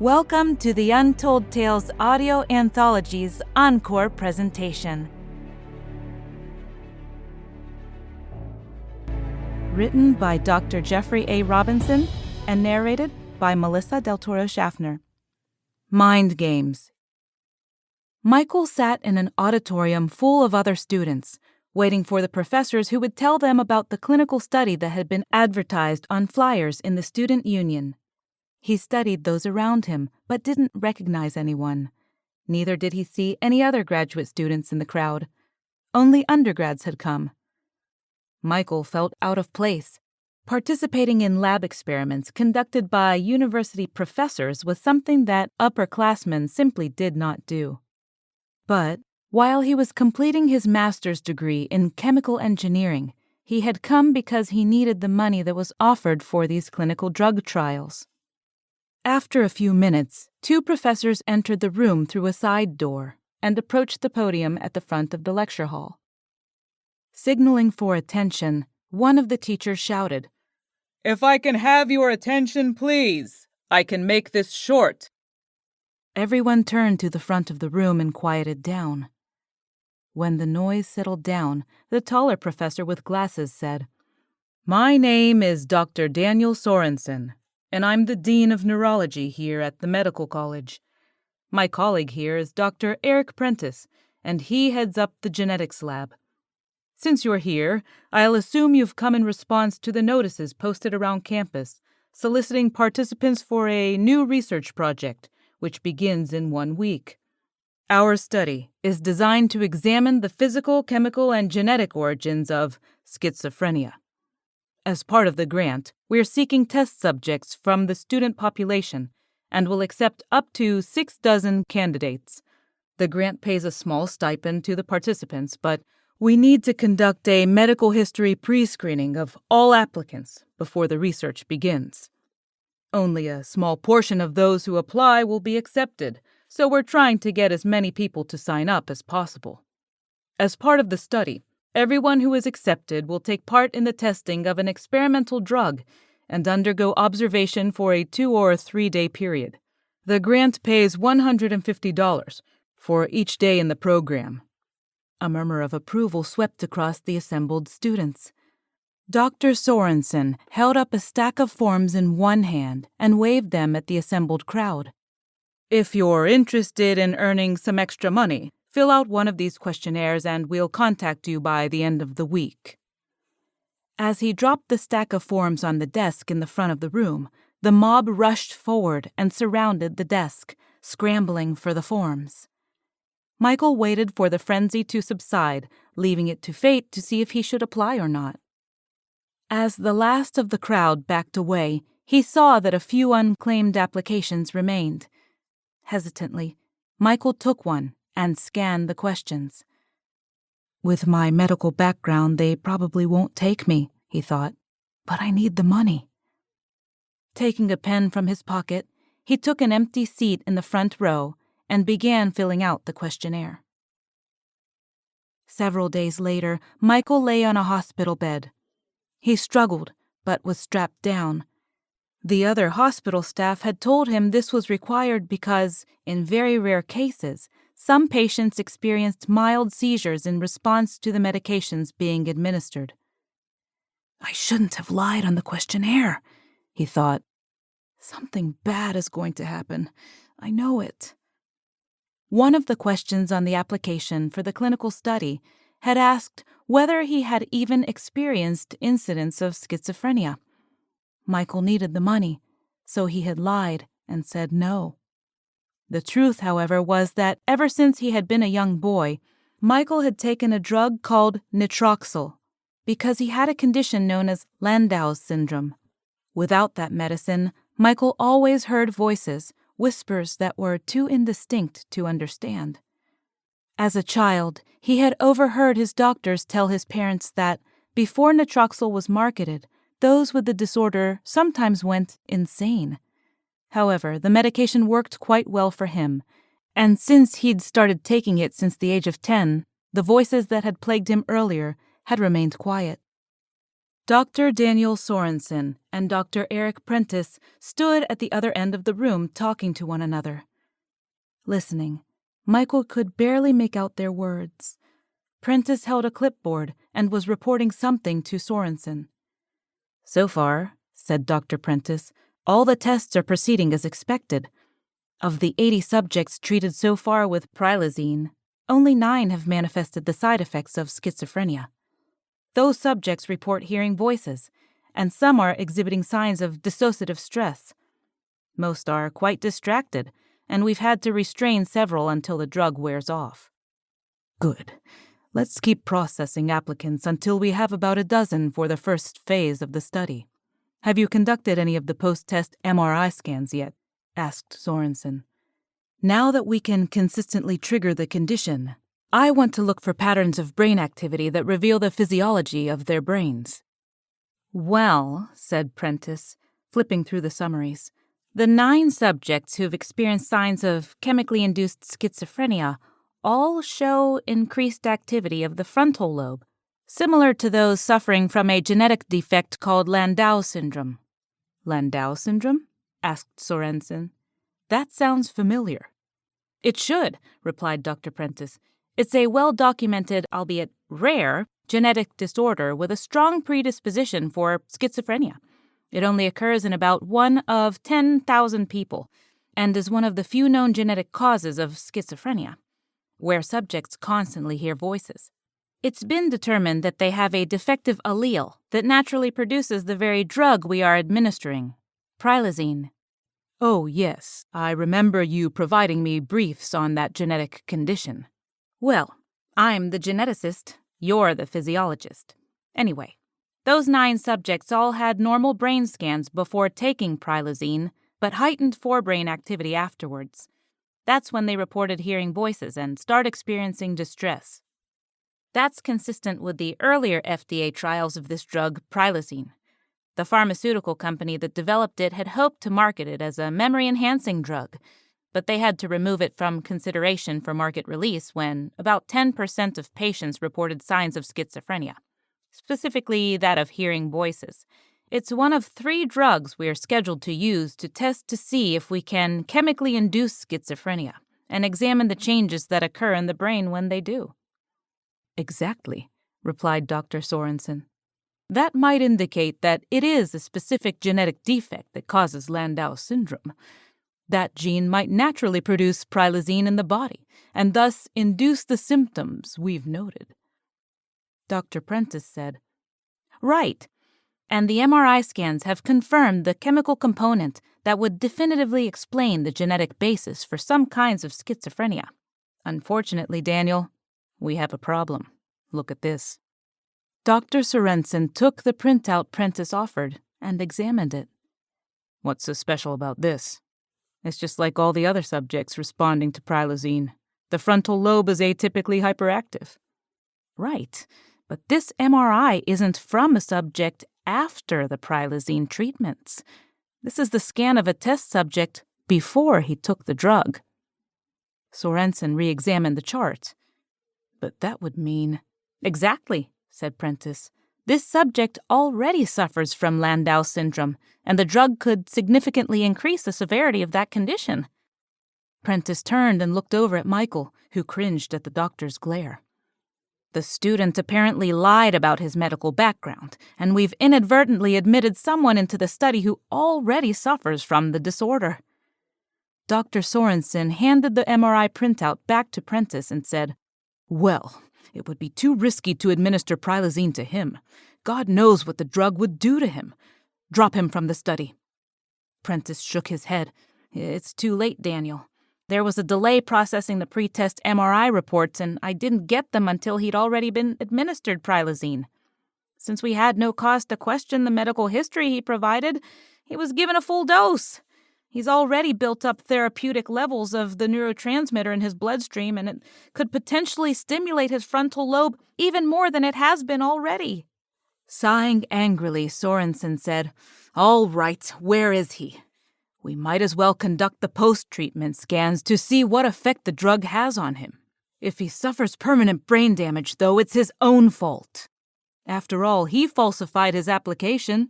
Welcome to the Untold Tales Audio Anthology's Encore presentation. Written by Dr. Jeffrey A. Robinson and narrated by Melissa Del Toro Schaffner. Mind Games. Michael sat in an auditorium full of other students, waiting for the professors who would tell them about the clinical study that had been advertised on flyers in the student union. He studied those around him, but didn't recognize anyone. Neither did he see any other graduate students in the crowd. Only undergrads had come. Michael felt out of place. Participating in lab experiments conducted by university professors was something that upperclassmen simply did not do. But while he was completing his master's degree in chemical engineering, he had come because he needed the money that was offered for these clinical drug trials. After a few minutes, two professors entered the room through a side door and approached the podium at the front of the lecture hall. Signaling for attention, one of the teachers shouted, "If I can have your attention, please. I can make this short." Everyone turned to the front of the room and quieted down. When the noise settled down, the taller professor with glasses said, "My name is Dr. Daniel Sorensen, and I'm the Dean of Neurology here at the Medical College. My colleague here is Dr. Eric Prentice, and he heads up the genetics lab. Since you're here, I'll assume you've come in response to the notices posted around campus, soliciting participants for a new research project, which begins in 1 week. Our study is designed to examine the physical, chemical, and genetic origins of schizophrenia. As part of the grant, we're seeking test subjects from the student population and will accept up to 6 dozen candidates. The grant pays a small stipend to the participants, but we need to conduct a medical history pre-screening of all applicants before the research begins. Only a small portion of those who apply will be accepted, so we're trying to get as many people to sign up as possible. As part of the study, everyone who is accepted will take part in the testing of an experimental drug and undergo observation for a 2 or 3 day period. The grant pays $150 for each day in the program." A murmur of approval swept across the assembled students. Dr. Sorensen held up a stack of forms in one hand and waved them at the assembled crowd. "If you're interested in earning some extra money, fill out one of these questionnaires and we'll contact you by the end of the week." As he dropped the stack of forms on the desk in the front of the room, the mob rushed forward and surrounded the desk, scrambling for the forms. Michael waited for the frenzy to subside, leaving it to fate to see if he should apply or not. As the last of the crowd backed away, he saw that a few unclaimed applications remained. Hesitantly, Michael took one and scanned the questions. "With my medical background, they probably won't take me," he thought, "but I need the money." Taking a pen from his pocket, he took an empty seat in the front row and began filling out the questionnaire. Several days later, Michael lay on a hospital bed. He struggled, but was strapped down. The other hospital staff had told him this was required because, in very rare cases, some patients experienced mild seizures in response to the medications being administered. "I shouldn't have lied on the questionnaire," he thought. "Something bad is going to happen. I know it." One of the questions on the application for the clinical study had asked whether he had even experienced incidents of schizophrenia. Michael needed the money, so he had lied and said no. The truth, however, was that ever since he had been a young boy, Michael had taken a drug called nitroxyl because he had a condition known as Landau's syndrome. Without that medicine, Michael always heard voices, whispers that were too indistinct to understand. As a child, he had overheard his doctors tell his parents that, before nitroxyl was marketed, those with the disorder sometimes went insane. However, the medication worked quite well for him, and since he'd started taking it since the age of 10, the voices that had plagued him earlier had remained quiet. Dr. Daniel Sorensen and Dr. Eric Prentice stood at the other end of the room talking to one another. Listening, Michael could barely make out their words. Prentice held a clipboard and was reporting something to Sorensen. "So far," said Dr. Prentice, "all the tests are proceeding as expected. Of the 80 subjects treated so far with prilazine, only 9 have manifested the side effects of schizophrenia. Those subjects report hearing voices, and some are exhibiting signs of dissociative stress. Most are quite distracted, and we've had to restrain several until the drug wears off." "Good. Let's keep processing applicants until we have about a dozen for the first phase of the study. Have you conducted any of the post-test MRI scans yet?" asked Sorensen. "Now that we can consistently trigger the condition, I want to look for patterns of brain activity that reveal the physiology of their brains." "Well," said Prentice, flipping through the summaries, "the 9 subjects who've experienced signs of chemically induced schizophrenia all show increased activity of the frontal lobe, similar to those suffering from a genetic defect called Landau syndrome." "Landau syndrome?" asked Sorensen. "That sounds familiar." "It should," replied Dr. Prentice. "It's a well-documented, albeit rare, genetic disorder with a strong predisposition for schizophrenia. It only occurs in about 1 of 10,000 people, and is one of the few known genetic causes of schizophrenia, where subjects constantly hear voices. It's been determined that they have a defective allele that naturally produces the very drug we are administering, prilazine." "Oh, yes, I remember you providing me briefs on that genetic condition." "Well, I'm the geneticist, you're the physiologist. Anyway, those 9 subjects all had normal brain scans before taking prilazine, but heightened forebrain activity afterwards. That's when they reported hearing voices and start experiencing distress. That's consistent with the earlier FDA trials of this drug, prilazine. The pharmaceutical company that developed it had hoped to market it as a memory-enhancing drug, but they had to remove it from consideration for market release when about 10% of patients reported signs of schizophrenia, specifically that of hearing voices. It's one of 3 drugs we are scheduled to use to test to see if we can chemically induce schizophrenia and examine the changes that occur in the brain when they do." "Exactly," replied Dr. Sorensen. "That might indicate that it is a specific genetic defect that causes Landau syndrome. That gene might naturally produce prilazine in the body, and thus induce the symptoms we've noted." Dr. Prentice said, "Right, and the MRI scans have confirmed the chemical component that would definitively explain the genetic basis for some kinds of schizophrenia. Unfortunately, Daniel, we have a problem. Look at this." Dr. Sorensen took the printout Prentice offered and examined it. "What's so special about this?" "It's just like all the other subjects responding to prilazine. The frontal lobe is atypically hyperactive." "Right, but this MRI isn't from a subject after the prilazine treatments. This is the scan of a test subject before he took the drug." Sorensen re-examined the chart. "But that would mean—" "Exactly," said Prentice. "This subject already suffers from Landau syndrome, and the drug could significantly increase the severity of that condition." Prentice turned and looked over at Michael, who cringed at the doctor's glare. "The student apparently lied about his medical background, and we've inadvertently admitted someone into the study who already suffers from the disorder." Dr. Sorensen handed the MRI printout back to Prentice and said, "Well, it would be too risky to administer prilazine to him. God knows what the drug would do to him. Drop him from the study." Prentice shook his head. "It's too late, Daniel. There was a delay processing the pre-test MRI reports, and I didn't get them until he'd already been administered prilazine. Since we had no cause to question the medical history he provided, he was given a full dose. He's already built up therapeutic levels of the neurotransmitter in his bloodstream, and it could potentially stimulate his frontal lobe even more than it has been already." Sighing angrily, Sorensen said, "All right, where is he? We might as well conduct the post-treatment scans to see what effect the drug has on him. If he suffers permanent brain damage, though, it's his own fault." After all, he falsified his application.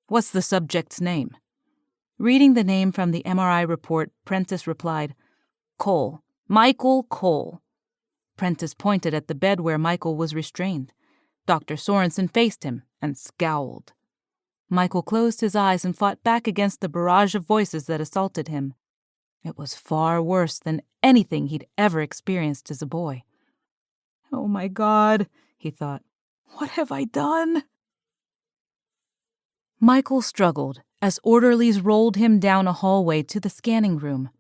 What's the subject's name? Reading the name from the MRI report, Prentice replied, Cole. Michael Cole. Prentice pointed at the bed where Michael was restrained. Dr. Sorensen faced him and scowled. Michael closed his eyes and fought back against the barrage of voices that assaulted him. It was far worse than anything he'd ever experienced as a boy. Oh my God, he thought. What have I done? Michael struggled as orderlies rolled him down a hallway to the scanning room,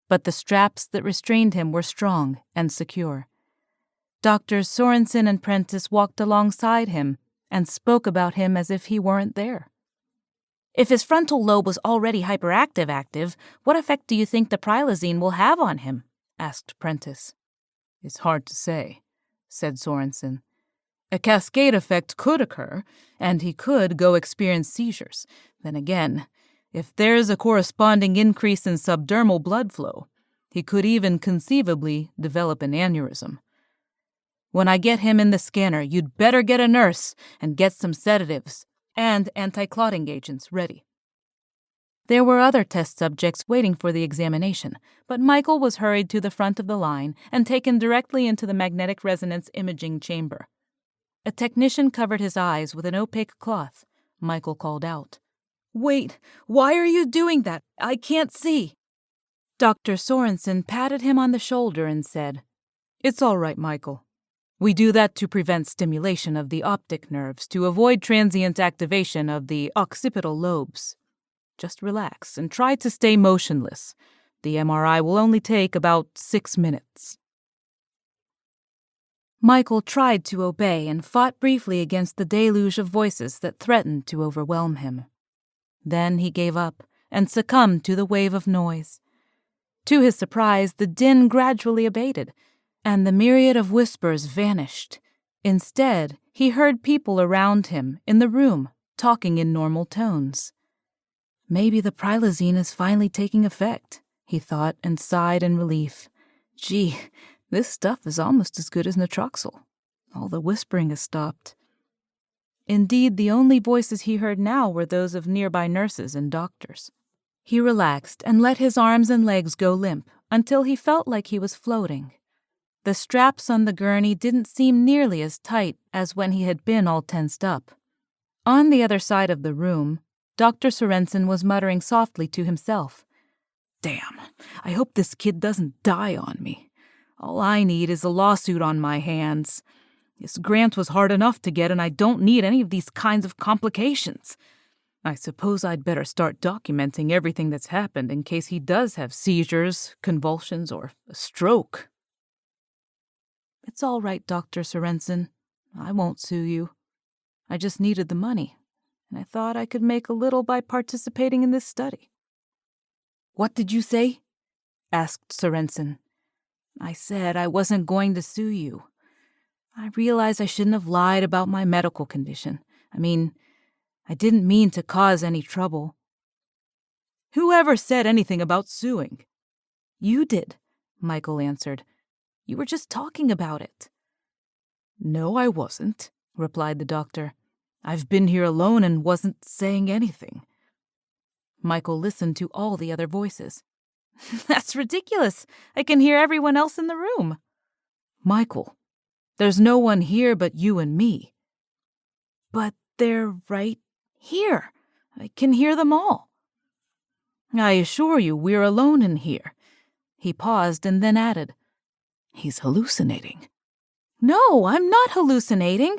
but the straps that restrained him were strong and secure. Doctors Sorensen and Prentice walked alongside him and spoke about him as if he weren't there. If his frontal lobe was already hyperactive, what effect do you think the prilazine will have on him? Asked Prentice. It's hard to say, said Sorensen. A cascade effect could occur, and he could go experience seizures. Then again, if there's a corresponding increase in subdermal blood flow, he could even conceivably develop an aneurysm. When I get him in the scanner, you'd better get a nurse and get some sedatives and anti-clotting agents ready. There were other test subjects waiting for the examination, but Michael was hurried to the front of the line and taken directly into the magnetic resonance imaging chamber. A technician covered his eyes with an opaque cloth. Michael called out, Wait, why are you doing that? I can't see. Dr. Sorensen patted him on the shoulder and said, It's all right, Michael. We do that to prevent stimulation of the optic nerves to avoid transient activation of the occipital lobes. Just relax and try to stay motionless. The MRI will only take about 6 minutes. Michael tried to obey and fought briefly against the deluge of voices that threatened to overwhelm him. Then he gave up and succumbed to the wave of noise. To his surprise, the din gradually abated, and the myriad of whispers vanished. Instead, he heard people around him in the room talking in normal tones. Maybe the prilazine is finally taking effect, he thought and sighed in relief. Gee, this stuff is almost as good as natroxyl. All the whispering has stopped. Indeed, the only voices he heard now were those of nearby nurses and doctors. He relaxed and let his arms and legs go limp until he felt like he was floating. The straps on the gurney didn't seem nearly as tight as when he had been all tensed up. On the other side of the room, Dr. Sorensen was muttering softly to himself. Damn, I hope this kid doesn't die on me. All I need is a lawsuit on my hands. This grant was hard enough to get, and I don't need any of these kinds of complications. I suppose I'd better start documenting everything that's happened in case he does have seizures, convulsions, or a stroke. It's all right, Dr. Sorensen. I won't sue you. I just needed the money, and I thought I could make a little by participating in this study. What did you say? Asked Sorensen. I said I wasn't going to sue you. I realize I shouldn't have lied about my medical condition. I didn't mean to cause any trouble. Whoever said anything about suing? You did, Michael answered. You were just talking about it. No, I wasn't, replied the doctor. I've been here alone and wasn't saying anything. Michael listened to all the other voices. That's ridiculous. I can hear everyone else in the room. Michael, there's no one here but you and me. But they're right here. I can hear them all. I assure you we're alone in here. He paused and then added, He's hallucinating. No, I'm not hallucinating.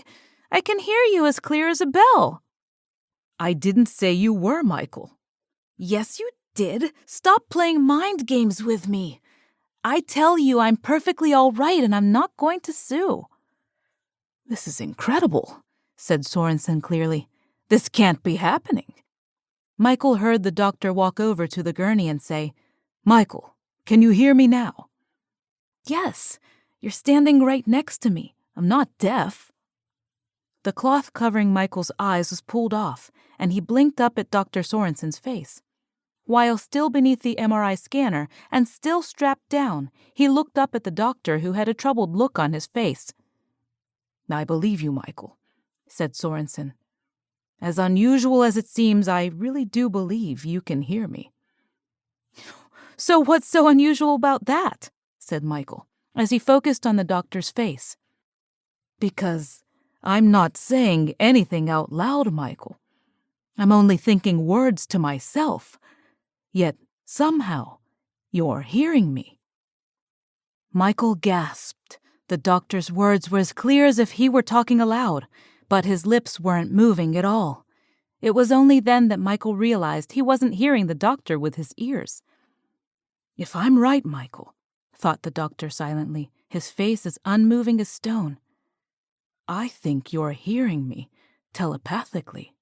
I can hear you as clear as a bell. I didn't say you were, Michael. Yes, you did. Stop playing mind games with me. I tell you I'm perfectly all right and I'm not going to sue. This is incredible, said Sorensen clearly. This can't be happening. Michael heard the doctor walk over to the gurney and say, Michael, can you hear me now? Yes, you're standing right next to me. I'm not deaf. The cloth covering Michael's eyes was pulled off, and he blinked up at Dr. Sorensen's face. While still beneath the MRI scanner and still strapped down, he looked up at the doctor who had a troubled look on his face. I believe you, Michael. said Sorensen. "As unusual as it seems, I really do believe you can hear me." "So what's so unusual about that?" said Michael, as he focused on the doctor's face. "Because I'm not saying anything out loud, Michael. I'm only thinking words to myself. Yet, somehow, you're hearing me." Michael gasped. The doctor's words were as clear as if he were talking aloud, but his lips weren't moving at all. It was only then that Michael realized he wasn't hearing the doctor with his ears. "If I'm right, Michael," thought the doctor silently, his face as unmoving as stone, "I think you're hearing me telepathically."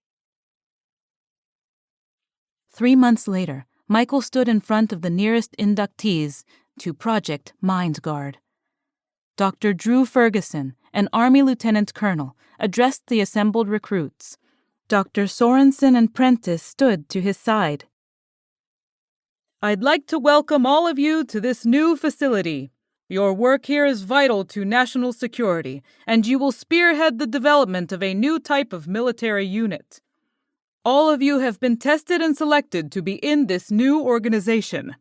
3 months later, Michael stood in front of the nearest inductees to Project Mindguard. Dr. Drew Ferguson, an Army Lieutenant Colonel, addressed the assembled recruits. Dr. Sorensen and Prentice stood to his side. "I'd like to welcome all of you to this new facility. Your work here is vital to national security, and you will spearhead the development of a new type of military unit. All of you have been tested and selected to be in this new organization.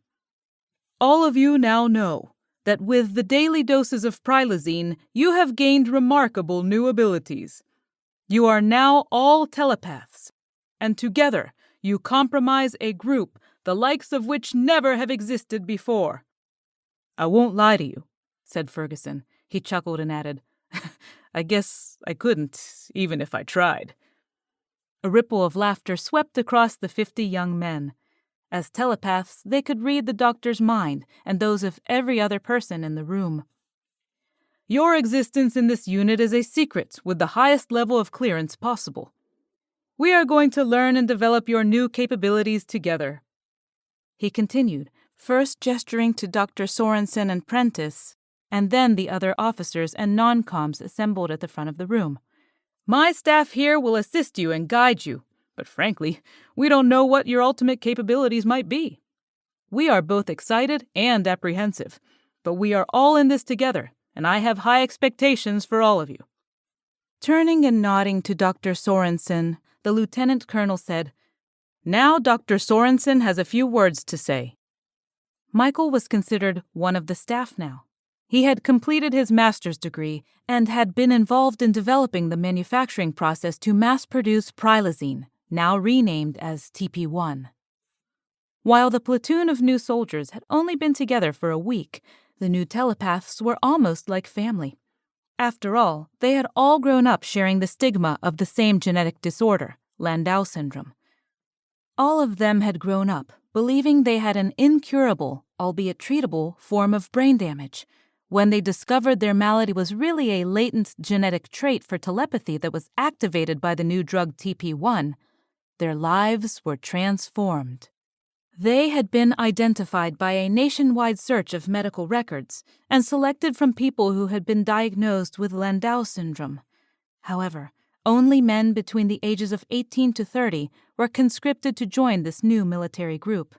All of you now know that with the daily doses of prilazine, you have gained remarkable new abilities. You are now all telepaths, and together you comprise a group the likes of which never have existed before." "I won't lie to you," said Ferguson. He chuckled and added, "I guess I couldn't, even if I tried." A ripple of laughter swept across the 50 young men. As telepaths, they could read the doctor's mind and those of every other person in the room. "Your existence in this unit is a secret with the highest level of clearance possible. We are going to learn and develop your new capabilities together," he continued, first gesturing to Dr. Sorensen and Prentice, and then the other officers and non-coms assembled at the front of the room. "My staff here will assist you and guide you, but frankly, we don't know what your ultimate capabilities might be. We are both excited and apprehensive, but we are all in this together, and I have high expectations for all of you." Turning and nodding to Dr. Sorensen, the lieutenant colonel said, "Now Dr. Sorensen has a few words to say." Michael was considered one of the staff now. He had completed his master's degree and had been involved in developing the manufacturing process to mass-produce prilazine, now renamed as TP1. While the platoon of new soldiers had only been together for a week, the new telepaths were almost like family. After all, they had all grown up sharing the stigma of the same genetic disorder, Landau syndrome. All of them had grown up believing they had an incurable, albeit treatable, form of brain damage. When they discovered their malady was really a latent genetic trait for telepathy that was activated by the new drug TP1, their lives were transformed. They had been identified by a nationwide search of medical records and selected from people who had been diagnosed with Landau syndrome. However, only men between the ages of 18 to 30 were conscripted to join this new military group.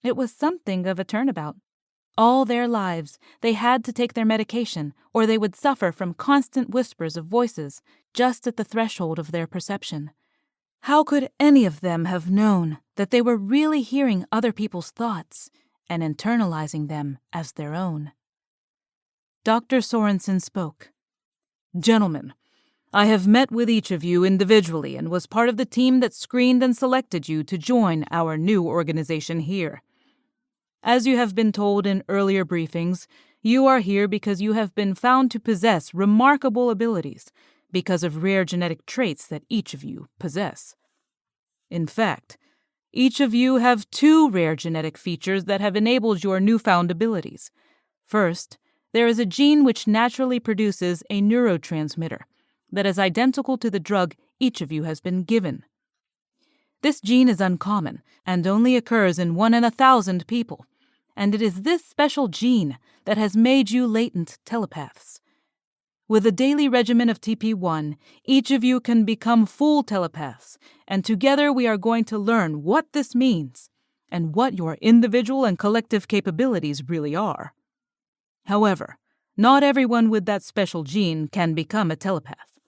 It was something of a turnabout. All their lives, they had to take their medication, or they would suffer from constant whispers of voices just at the threshold of their perception. How could any of them have known that they were really hearing other people's thoughts and internalizing them as their own? Dr. Sorensen spoke. "Gentlemen, I have met with each of you individually and was part of the team that screened and selected you to join our new organization here. As you have been told in earlier briefings, you are here because you have been found to possess remarkable abilities because of rare genetic traits that each of you possess. In fact, each of you have 2 rare genetic features that have enabled your newfound abilities. First, there is a gene which naturally produces a neurotransmitter that is identical to the drug each of you has been given. This gene is uncommon and only occurs in 1 in 1,000 people, and it is this special gene that has made you latent telepaths. With a daily regimen of TP1, each of you can become full telepaths, and together we are going to learn what this means and what your individual and collective capabilities really are. However, not everyone with that special gene can become a telepath.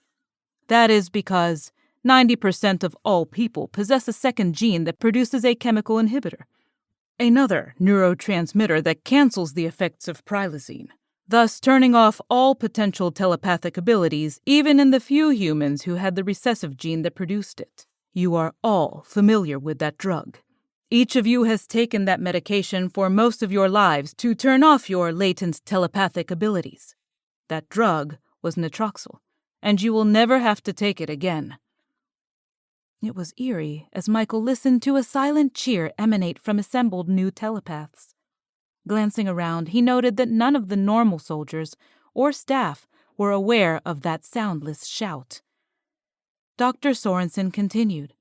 That is because 90% of all people possess a second gene that produces a chemical inhibitor, another neurotransmitter that cancels the effects of prilosine, thus turning off all potential telepathic abilities even in the few humans who had the recessive gene that produced it. You are all familiar with that drug. Each of you has taken that medication for most of your lives to turn off your latent telepathic abilities. That drug was natroxyl, and you will never have to take it again. It was eerie as Michael listened to a silent cheer emanate from assembled new telepaths. Glancing around, he noted that none of the normal soldiers or staff were aware of that soundless shout. Dr. Sorensen continued.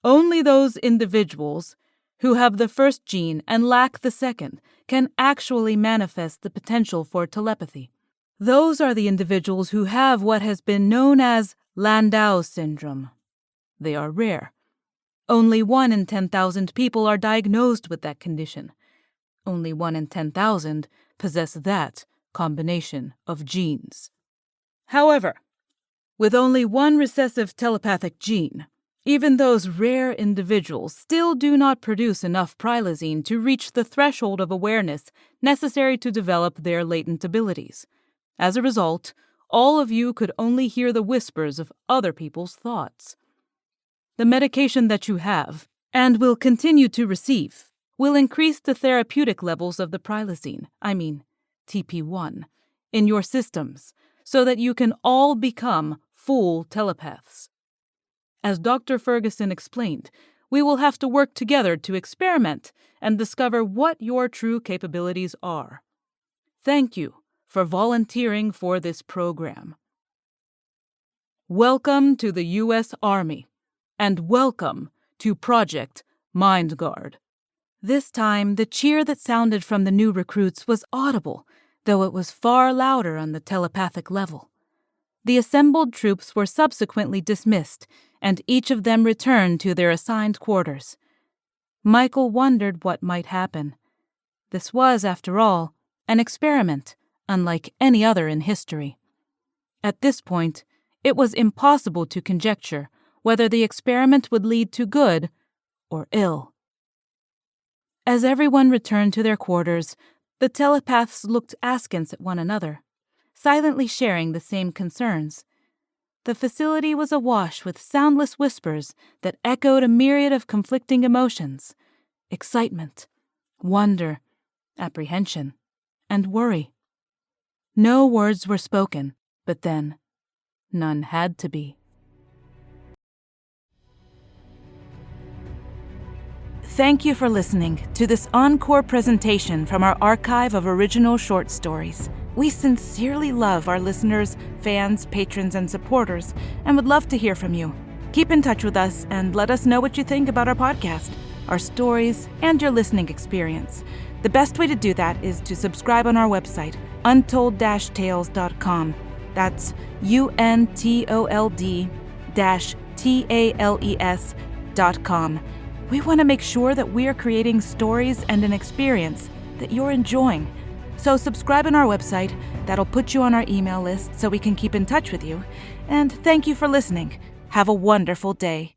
Only those individuals who have the first gene and lack the second can actually manifest the potential for telepathy. Those are the individuals who have what has been known as Landau syndrome. They are rare. Only 1 in 10,000 people are diagnosed with that condition. Only 1 in 10,000 possess that combination of genes. However, with only one recessive telepathic gene, even those rare individuals still do not produce enough prilosine to reach the threshold of awareness necessary to develop their latent abilities. As a result, all of you could only hear the whispers of other people's thoughts. The medication that you have, and will continue to receive, will increase the therapeutic levels of the prilosine, TP1, in your systems, so that you can all become full telepaths. As Dr. Ferguson explained, we will have to work together to experiment and discover what your true capabilities are. Thank you for volunteering for this program. Welcome to the U.S. Army, and welcome to Project MindGuard. This time, the cheer that sounded from the new recruits was audible, though it was far louder on the telepathic level. The assembled troops were subsequently dismissed, and each of them returned to their assigned quarters. Michael wondered what might happen. This was, after all, an experiment, unlike any other in history. At this point, it was impossible to conjecture whether the experiment would lead to good or ill. As everyone returned to their quarters, the telepaths looked askance at one another, silently sharing the same concerns. The facility was awash with soundless whispers that echoed a myriad of conflicting emotions: excitement, wonder, apprehension, and worry. No words were spoken, but then none had to be. Thank you for listening to this encore presentation from our archive of original short stories. We sincerely love our listeners, fans, patrons, and supporters, and would love to hear from you. Keep in touch with us and let us know what you think about our podcast, our stories, and your listening experience. The best way to do that is to subscribe on our website, untold-tales.com. That's untold-tales.com. We want to make sure that we are creating stories and an experience that you're enjoying. So subscribe on our website. That'll put you on our email list so we can keep in touch with you. And thank you for listening. Have a wonderful day.